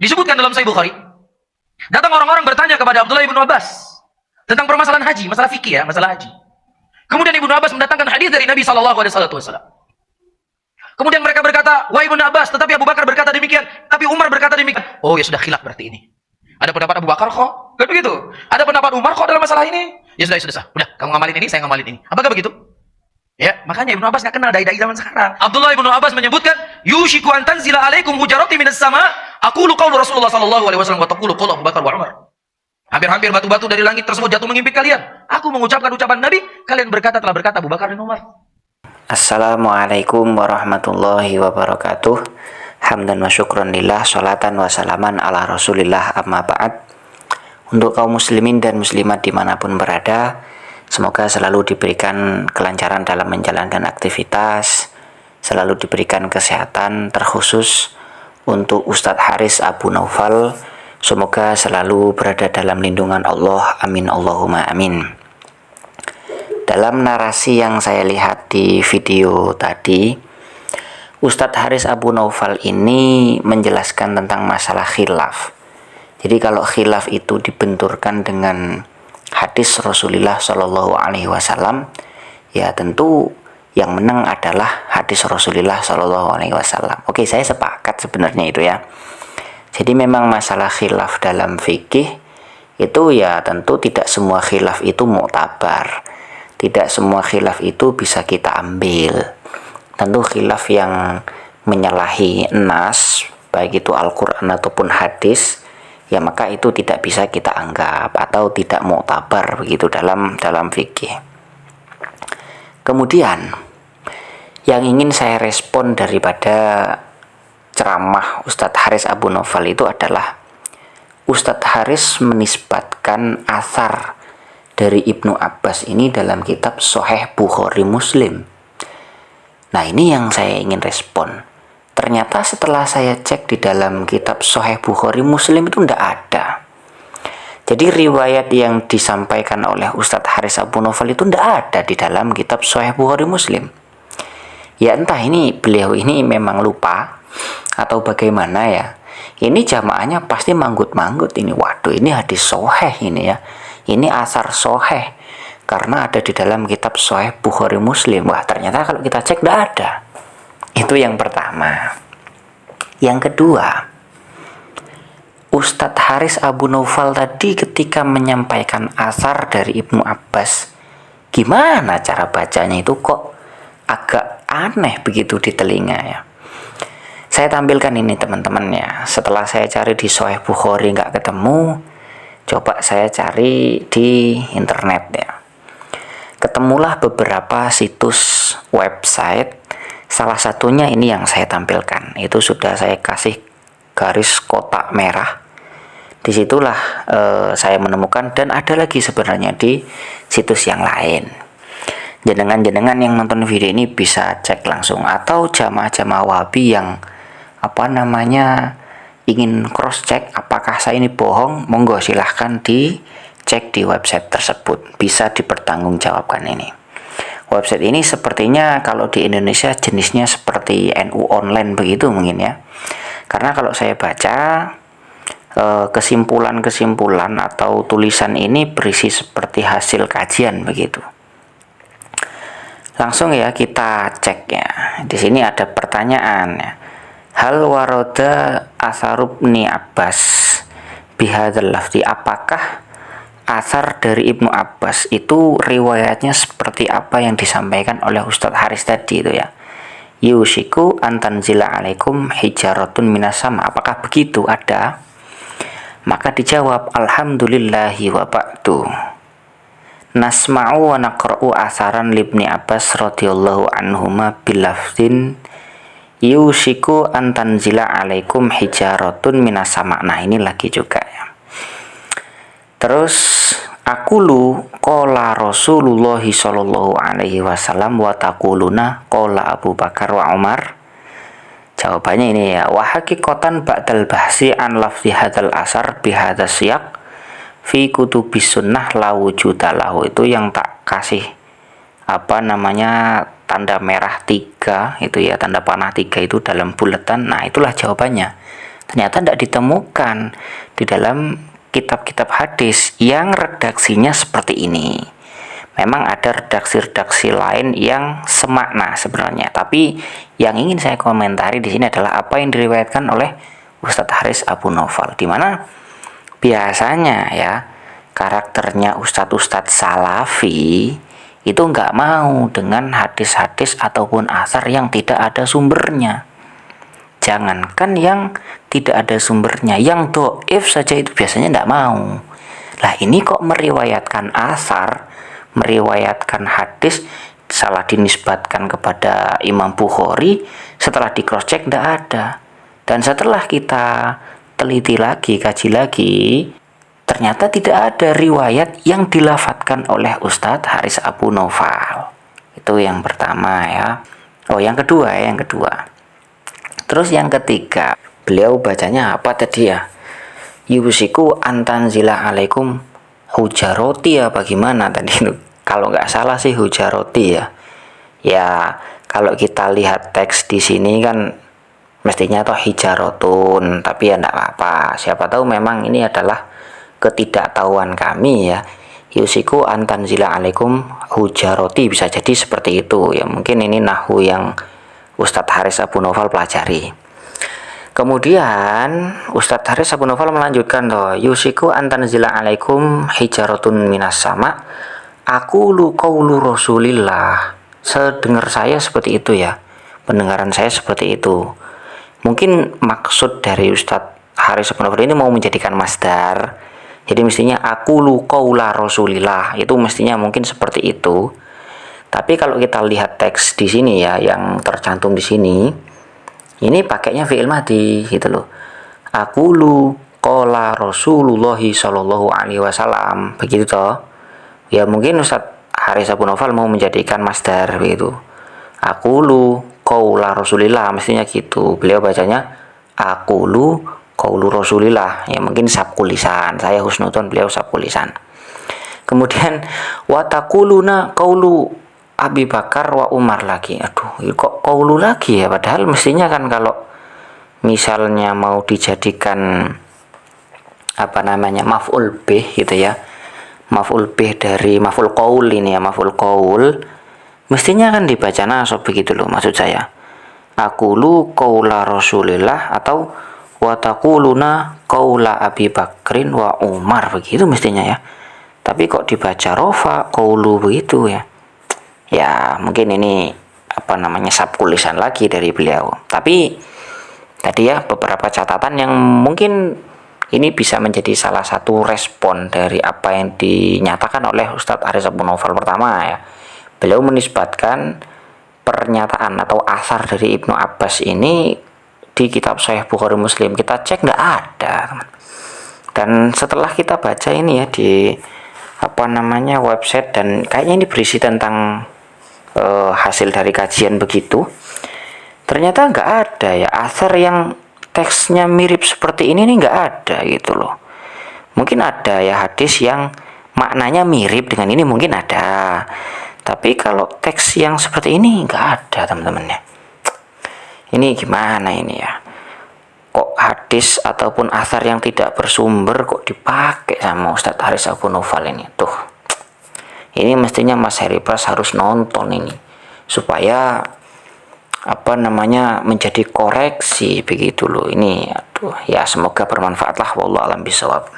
Disebutkan dalam Sahih Bukhari, datang orang-orang bertanya kepada Abdullah bin Abbas tentang permasalahan haji, masalah fikih ya, masalah haji. Kemudian Ibnu Abbas mendatangkan hadis dari Nabi sallallahu alaihi wasallam. Kemudian mereka berkata, "Wahai Ibnu Abbas, tetapi Abu Bakar berkata demikian, tapi Umar berkata demikian." Oh, ya sudah khilaf berarti ini. Ada pendapat Abu Bakar kok, kan begitu. Ada pendapat Umar kok dalam masalah ini. Ya sudah, sudah. Udah, kamu ngamalin ini, saya ngamalin ini. Apakah begitu? Ya, makanya Ibnu Abbas nggak kenal dai-dai zaman sekarang. Abdullah Ibnu Abbas menyebutkan, "Yushiku an tanzila alaikum hujarati minas sama, aqulu qaulu Rasulullah sallallahu alaihi wasallam wa taqulu qaulu Abu Bakar wa Umar." Hampir-hampir batu-batu dari langit tersebut jatuh mengimpit kalian. Aku mengucapkan ucapan Nabi, kalian telah berkata Abu Bakar dan Umar. Assalamualaikum warahmatullahi wabarakatuh. Hamdan wa syukran lillah, sholatan wa salaman ala rasulillah, amma ba'd. Untuk kaum muslimin dan muslimat dimanapun berada, semoga selalu diberikan kelancaran dalam menjalankan aktivitas, selalu diberikan kesehatan, terkhusus untuk Ustadz Haris Abu Naufal. Semoga selalu berada dalam lindungan Allah, amin Allahumma amin. Dalam narasi yang saya lihat di video tadi, Ustadz Haris Abu Naufal ini menjelaskan tentang masalah khilaf. Jadi kalau khilaf itu dibenturkan dengan hadis Rasulullah Shallallahu Alaihi Wasallam, ya tentu yang menang adalah hadis Rasulullah Shallallahu Alaihi Wasallam. Oke, saya sepakat sebenarnya itu ya. Jadi memang masalah khilaf dalam fikih itu ya tentu tidak semua khilaf itu mu'tabar. Tidak semua khilaf itu bisa kita ambil. Tentu khilaf yang menyalahi nas, baik itu Al-Quran ataupun hadis, ya maka itu tidak bisa kita anggap atau tidak mu'tabar begitu dalam fikih. Kemudian yang ingin saya respon daripada ceramah Ustadz Haris Abu Naufal itu adalah Ustadz Haris menisbatkan asar dari Ibnu Abbas ini dalam kitab Sahih Bukhari Muslim. Nah, ini yang saya ingin respon. Ternyata setelah saya cek di dalam kitab Sahih Bukhari Muslim itu tidak ada. Jadi riwayat yang disampaikan oleh Ustadz Haris Abu Naufal itu tidak ada di dalam kitab Sahih Bukhari Muslim. Ya entah ini beliau ini memang lupa atau bagaimana ya. Ini jamaahnya pasti manggut-manggut ini. Waduh, ini hadis sahih ini ya. Ini asar sahih karena ada di dalam kitab Sahih Bukhari Muslim. Wah, ternyata kalau kita cek tidak ada. Itu yang pertama. Yang kedua, Ustadz Haris Abu Naufal tadi ketika menyampaikan asar dari Ibnu Abbas, gimana cara bacanya itu kok agak aneh begitu di telinga ya. Saya tampilkan ini teman-teman ya. Setelah saya cari di Sahih Bukhari nggak ketemu, coba saya cari di internet ya. Ketemulah beberapa situs website. Salah satunya ini yang saya tampilkan. Itu sudah saya kasih garis kotak merah. Disitulah saya menemukan, dan ada lagi sebenarnya di situs yang lain. Jenengan-jenengan yang nonton video ini bisa cek langsung, atau jamaah-jamaah Wahabi yang ingin cross check apakah saya ini bohong, monggo silahkan dicek di website tersebut, bisa dipertanggungjawabkan ini. Website ini sepertinya kalau di Indonesia jenisnya seperti NU online begitu mungkin ya. Karena kalau saya baca kesimpulan-kesimpulan atau tulisan ini berisi seperti hasil kajian begitu. Langsung ya kita cek ya. Di sini ada pertanyaan ya. Hal waroda asarub ni Abbas bihadzal lafzi, apakah asar dari Ibnu Abbas itu riwayatnya seperti apa yang disampaikan oleh Ustadz Haris tadi itu ya. Yushiku antanzila alaikum hijaratun minas sama, apakah begitu ada? Maka dijawab alhamdulillahi wa ba'du. Nasma'u wa naqra'u asaran libni Abbas radhiyallahu anhuma bilafzin yushiku antanzila alaikum hijaratun minas sama. Nah, ini lagi juga ya. Terus aqulu qala Rasulullah sallallahu alaihi wasallam wa taquluna qala Abu Bakar wa Umar. Jawabannya ini ya, wa haqiqatan ba'dal bahsi an lafzi hadzal asar bihadzal siyaq fi kutubis sunnah la wujuda lahu. Itu yang tak kasih tanda merah 3 itu ya, tanda panah 3 itu dalam buletan. Nah, itulah jawabannya. ternyata tidak ditemukan di dalam kitab-kitab hadis yang redaksinya seperti ini. Memang ada redaksi-redaksi lain yang semakna sebenarnya, tapi yang ingin saya komentari di sini adalah apa yang diriwayatkan oleh Ustadz Haris Abu Naufal, di mana biasanya ya karakternya ustadz-ustadz salafi itu nggak mau dengan hadis-hadis ataupun asar yang tidak ada sumbernya. Jangankan yang tidak ada sumbernya, yang do'if saja itu biasanya tidak mau. Lah ini kok meriwayatkan asar, meriwayatkan hadis, salah dinisbatkan kepada Imam Bukhari, setelah di cross check tidak ada. Dan setelah kita teliti lagi, kaji lagi, ternyata tidak ada riwayat yang dilafatkan oleh Ustadz Haris Abu Naufal. Itu yang pertama ya. Yang kedua. Terus yang ketiga, beliau bacanya apa tadi ya? Yusiku antanzila alaikum hujaroti ya, bagaimana tadi itu? Kalau nggak salah sih hujaroti ya. Ya kalau kita lihat teks di sini kan mestinya toh hijarotun, tapi ya enggak apa-apa. Siapa tahu memang ini adalah ketidaktahuan kami ya. Yusiku antanzila alaikum hujaroti, bisa jadi seperti itu ya. Mungkin ini nahwu yang Ustadz Haris Abu Naufal pelajari. Kemudian Ustadz Haris Abu Naufal melanjutkan toh, yusiku antanzila alaikum hijarotun minas sama, aku lu qaulu Rasulillah. Sedengar saya seperti itu ya, pendengaran saya seperti itu. Mungkin maksud dari Ustadz Haris Abu Naufal ini mau menjadikan masdar, jadi mestinya aku lu qaula Rasulillah, itu mestinya mungkin seperti itu. Tapi kalau kita lihat teks di sini ya, yang tercantum di sini, ini pakainya fi'il madhi gitu loh. Aqulu qala Rasulullah sallallahu alaihi wasallam, begitu toh. Ya mungkin Ustaz Haris Abu Naufal mau menjadikan masdar begitu. Aqulu qaula Rasulillah, mestinya gitu. Beliau bacanya aqulu qaulu Rasulillah. Ya mungkin sabkul lisan. Saya husnudon, beliau sabkul lisan. Kemudian wataquluna qaulu Abi Bakar wa Umar lagi. Aduh, kok qaulu lagi ya, padahal mestinya kan kalau misalnya mau dijadikan maf'ul bih gitu ya, maf'ul bih dari maf'ul qaul ini ya, maf'ul qaul mestinya kan dibaca nasab begitu loh, maksud saya aqulu qaula Rasulillah atau wa taquluna qaula Abi Bakrin wa Umar, begitu mestinya ya. Tapi kok dibaca rofa qaulu begitu ya. Ya mungkin ini sabkul lisan lagi dari beliau. Tapi tadi ya beberapa catatan yang mungkin ini bisa menjadi salah satu respon dari apa yang dinyatakan oleh Ustadz Haris Abu Naufal. Pertama ya, beliau menisbatkan pernyataan atau asar dari Ibnu Abbas ini di kitab Sahih Bukhari Muslim. Kita cek nggak ada, teman. Dan setelah kita baca ini ya di website, dan kayaknya ini berisi tentang hasil dari kajian begitu, ternyata nggak ada ya asar yang teksnya mirip seperti ini nih, nggak ada gitu loh. Mungkin ada ya hadis yang maknanya mirip dengan ini, mungkin ada, tapi kalau teks yang seperti ini nggak ada teman-teman ya. Ini gimana ini ya, kok hadis ataupun asar yang tidak bersumber kok dipakai sama Ustadz Haris Abu Naufal ini tuh. Ini mestinya Mas Heri Pras harus nonton ini supaya menjadi koreksi begitu loh ini. Aduh ya, semoga bermanfaat lah, wallahu a'lam bishawab.